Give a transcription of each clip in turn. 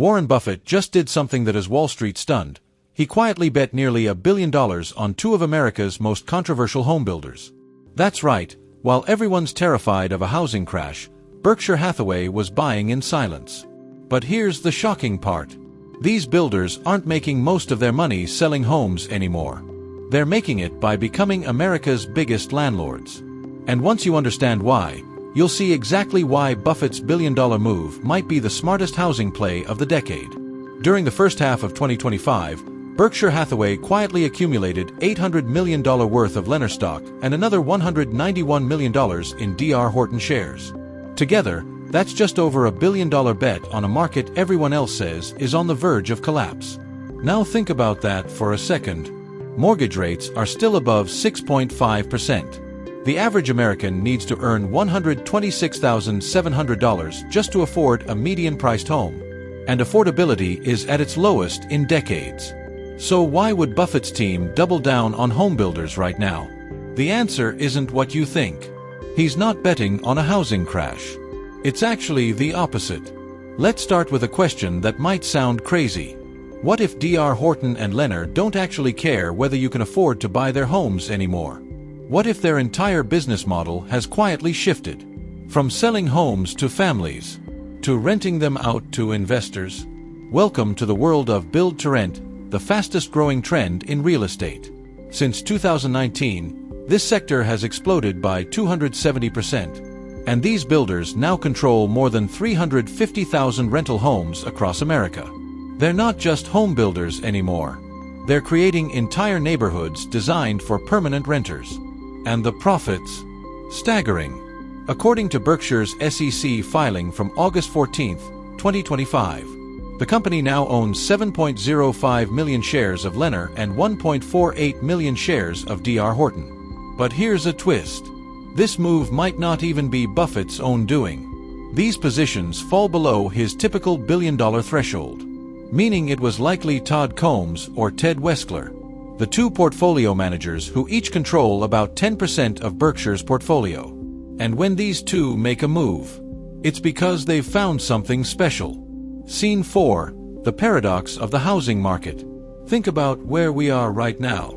Warren Buffett just did something that has Wall Street stunned. He quietly bet nearly $1 billion on two of America's most controversial homebuilders. That's right, while everyone's terrified of a housing crash, Berkshire Hathaway was buying in silence. But here's the shocking part. These builders aren't making most of their money selling homes anymore. They're making it by becoming America's biggest landlords. And once you understand why, you'll see exactly why Buffett's billion-dollar move might be the smartest housing play of the decade. During the first half of 2025, Berkshire Hathaway quietly accumulated $800 million worth of Lennar stock and another $191 million in D.R. Horton shares. Together, that's just over $1 billion bet on a market everyone else says is on the verge of collapse. Now think about that for a second. Mortgage rates are still above 6.5%. The average American needs to earn $126,700 just to afford a median-priced home. And affordability is at its lowest in decades. So why would Buffett's team double down on homebuilders right now? The answer isn't what you think. He's not betting on a housing crash. It's actually the opposite. Let's start with a question that might sound crazy. What if D.R. Horton and Lennar don't actually care whether you can afford to buy their homes anymore? What if their entire business model has quietly shifted? From selling homes to families, to renting them out to investors? Welcome to the world of build-to-rent, the fastest-growing trend in real estate. Since 2019, this sector has exploded by 270%. And these builders now control more than 350,000 rental homes across America. They're not just home builders anymore. They're creating entire neighborhoods designed for permanent renters. And the profits? Staggering. According to Berkshire's SEC filing from August 14, 2025, the company now owns 7.05 million shares of Lennar and 1.48 million shares of D.R. Horton. But here's a twist. This move might not even be Buffett's own doing. These positions fall below his typical billion-dollar threshold, meaning it was likely Todd Combs or Ted Weschler, the two portfolio managers who each control about 10% of Berkshire's portfolio. And when these two make a move, it's because they've found something special. Scene 4, the paradox of the housing market. Think about where we are right now.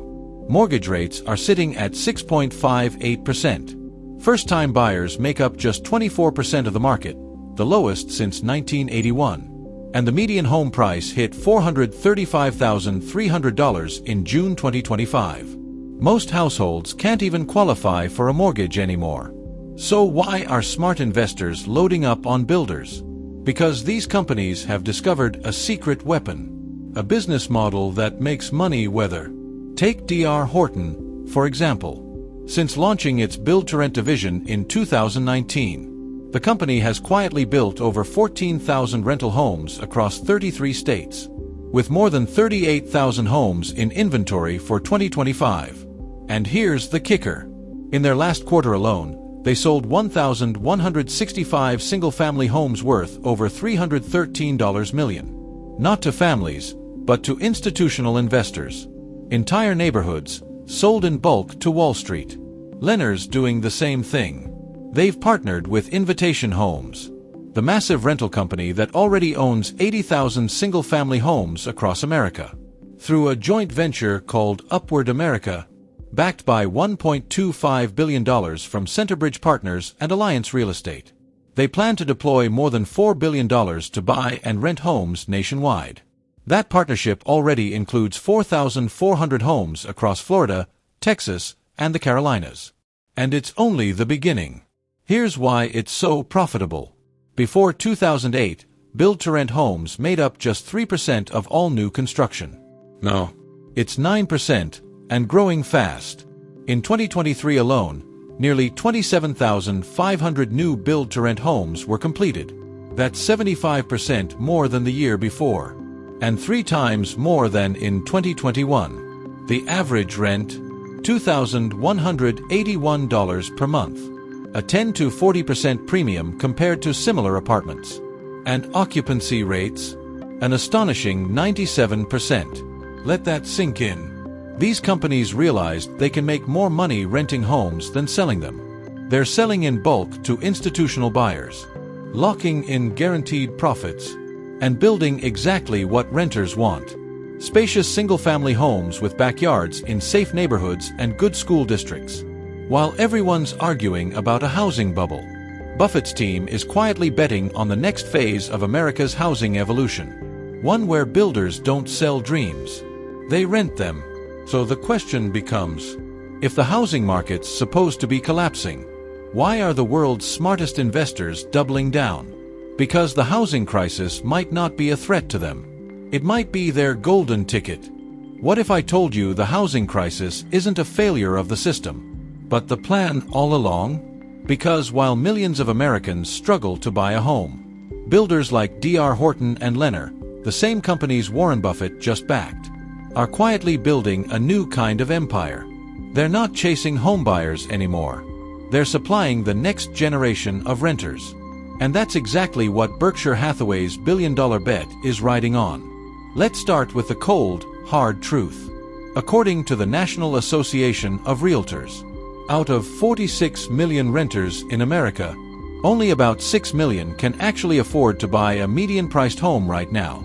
Mortgage rates are sitting at 6.58%. First-time buyers make up just 24% of the market, the lowest since 1981. And the median home price hit $435,300 in June 2025. Most households can't even qualify for a mortgage anymore. So why are smart investors loading up on builders? Because these companies have discovered a secret weapon, a business model that makes money whether. Take D.R. Horton, for example. Since launching its build-to-rent division in 2019, the company has quietly built over 14,000 rental homes across 33 states, with more than 38,000 homes in inventory for 2025. And here's the kicker. In their last quarter alone, they sold 1,165 single-family homes worth over $313 million. Not to families, but to institutional investors. Entire neighborhoods, sold in bulk to Wall Street. Lennar's doing the same thing. They've partnered with Invitation Homes, the massive rental company that already owns 80,000 single-family homes across America, through a joint venture called Upward America, backed by $1.25 billion from Centerbridge Partners and Alliance Real Estate. They plan to deploy more than $4 billion to buy and rent homes nationwide. That partnership already includes 4,400 homes across Florida, Texas, and the Carolinas. And it's only the beginning. Here's why it's so profitable. Before 2008, build-to-rent homes made up just 3% of all new construction. No, it's 9% and growing fast. In 2023 alone, nearly 27,500 new build-to-rent homes were completed. That's 75% more than the year before, and 3 times more than in 2021. The average rent, $2,181 per month, a 10 to 40% premium compared to similar apartments. And occupancy rates, an astonishing 97%. Let that sink in. These companies realized they can make more money renting homes than selling them. They're selling in bulk to institutional buyers, locking in guaranteed profits. and building exactly what renters want. Spacious single-family homes with backyards in safe neighborhoods and good school districts. While everyone's arguing about a housing bubble, Buffett's team is quietly betting on the next phase of America's housing evolution. One where builders don't sell dreams. They rent them. So the question becomes, if the housing market's supposed to be collapsing, why are the world's smartest investors doubling down? Because the housing crisis might not be a threat to them. It might be their golden ticket. What if I told you the housing crisis isn't a failure of the system, but the plan all along? Because while millions of Americans struggle to buy a home, builders like D.R. Horton and Lennar, the same companies Warren Buffett just backed, are quietly building a new kind of empire. They're not chasing homebuyers anymore. They're supplying the next generation of renters. And that's exactly what Berkshire Hathaway's billion-dollar bet is riding on. Let's start with the cold, hard truth. According to the National Association of Realtors, out of 46 million renters in America, only about 6 million can actually afford to buy a median-priced home right now.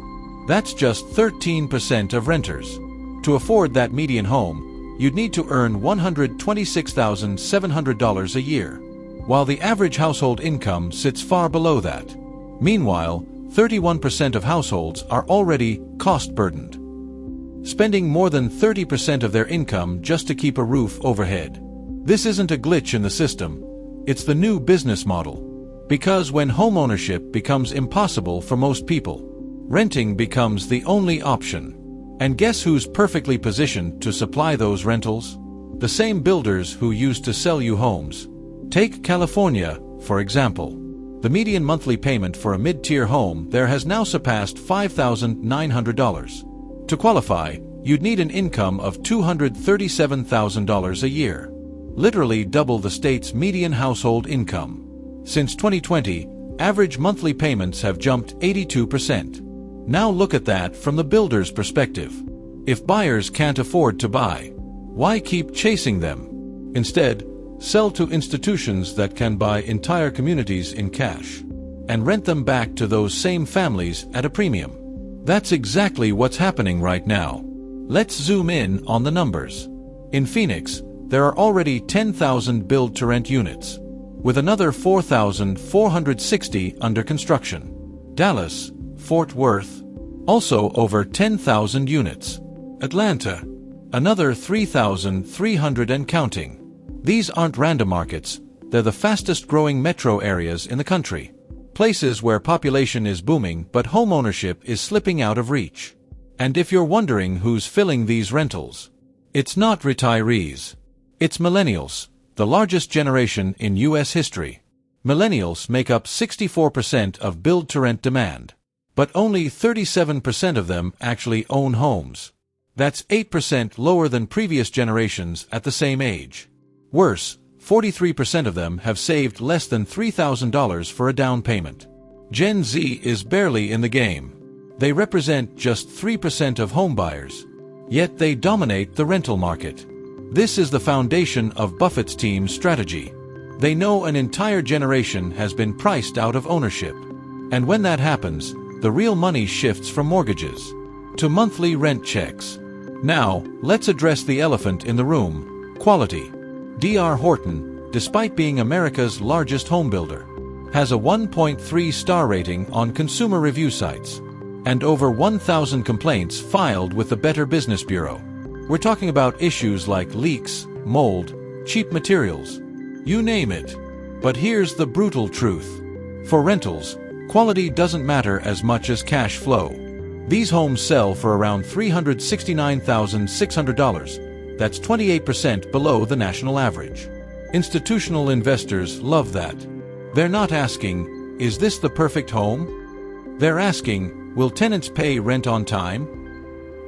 That's just 13% of renters. To afford that median home, you'd need to earn $126,700 a year, while the average household income sits far below that. Meanwhile, 31% of households are already cost-burdened, spending more than 30% of their income just to keep a roof overhead. This isn't a glitch in the system, it's the new business model. Because when homeownership becomes impossible for most people, renting becomes the only option. And guess who's perfectly positioned to supply those rentals? The same builders who used to sell you homes. Take California, for example. The median monthly payment for a mid-tier home there has now surpassed $5,900. To qualify, you'd need an income of $237,000 a year. Literally double the state's median household income. Since 2020, average monthly payments have jumped 82%. Now look at that from the builder's perspective. If buyers can't afford to buy, why keep chasing them? Instead, sell to institutions that can buy entire communities in cash and rent them back to those same families at a premium. That's exactly what's happening right now. Let's zoom in on the numbers. In Phoenix, there are already 10,000 build-to-rent units, with another 4,460 under construction. Dallas, Fort Worth, also over 10,000 units. Atlanta, another 3,300 and counting. These aren't random markets, they're the fastest-growing metro areas in the country. Places where population is booming but homeownership is slipping out of reach. And if you're wondering who's filling these rentals, it's not retirees. It's millennials, the largest generation in U.S. history. Millennials make up 64% of build-to-rent demand, but only 37% of them actually own homes. That's 8% lower than previous generations at the same age. Worse, 43% of them have saved less than $3,000 for a down payment. Gen Z is barely in the game. They represent just 3% of homebuyers, yet they dominate the rental market. This is the foundation of Buffett's team's strategy. They know an entire generation has been priced out of ownership. And when that happens, the real money shifts from mortgages to monthly rent checks. Now, let's address the elephant in the room: quality. D.R. Horton, despite being America's largest homebuilder, has a 1.3 star rating on consumer review sites and over 1,000 complaints filed with the Better Business Bureau. We're talking about issues like leaks, mold, cheap materials, you name it. But here's the brutal truth. For rentals, quality doesn't matter as much as cash flow. These homes sell for around $369,600. That's 28% below the national average. Institutional investors love that. They're not asking, is this the perfect home? They're asking, will tenants pay rent on time?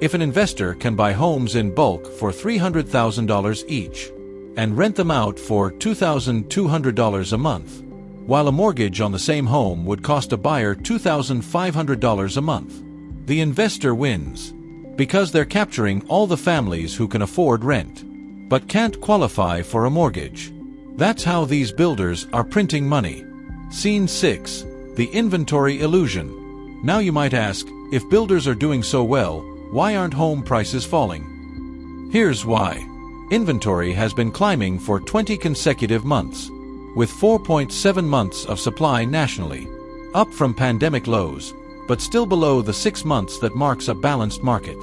If an investor can buy homes in bulk for $300,000 each and rent them out for $2,200 a month, while a mortgage on the same home would cost a buyer $2,500 a month, the investor wins, because they're capturing all the families who can afford rent but can't qualify for a mortgage. That's how these builders are printing money. Scene 6. The inventory illusion. Now you might ask, if builders are doing so well, why aren't home prices falling? Here's why. Inventory has been climbing for 20 consecutive months, with 4.7 months of supply nationally, up from pandemic lows, but still below the 6 months that marks a balanced market.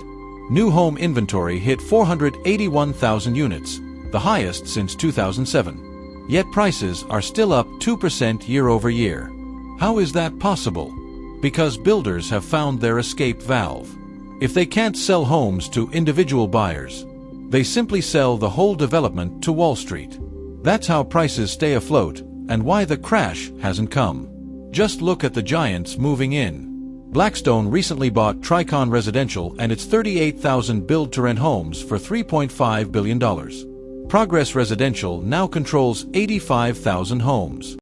New home inventory hit 481,000 units, the highest since 2007. Yet prices are still up 2% year over year. How is that possible? Because builders have found their escape valve. If they can't sell homes to individual buyers, they simply sell the whole development to Wall Street. That's how prices stay afloat and why the crash hasn't come. Just look at the giants moving in. Blackstone recently bought Tricon Residential and its 38,000 build-to-rent homes for $3.5 billion. Progress Residential now controls 85,000 homes.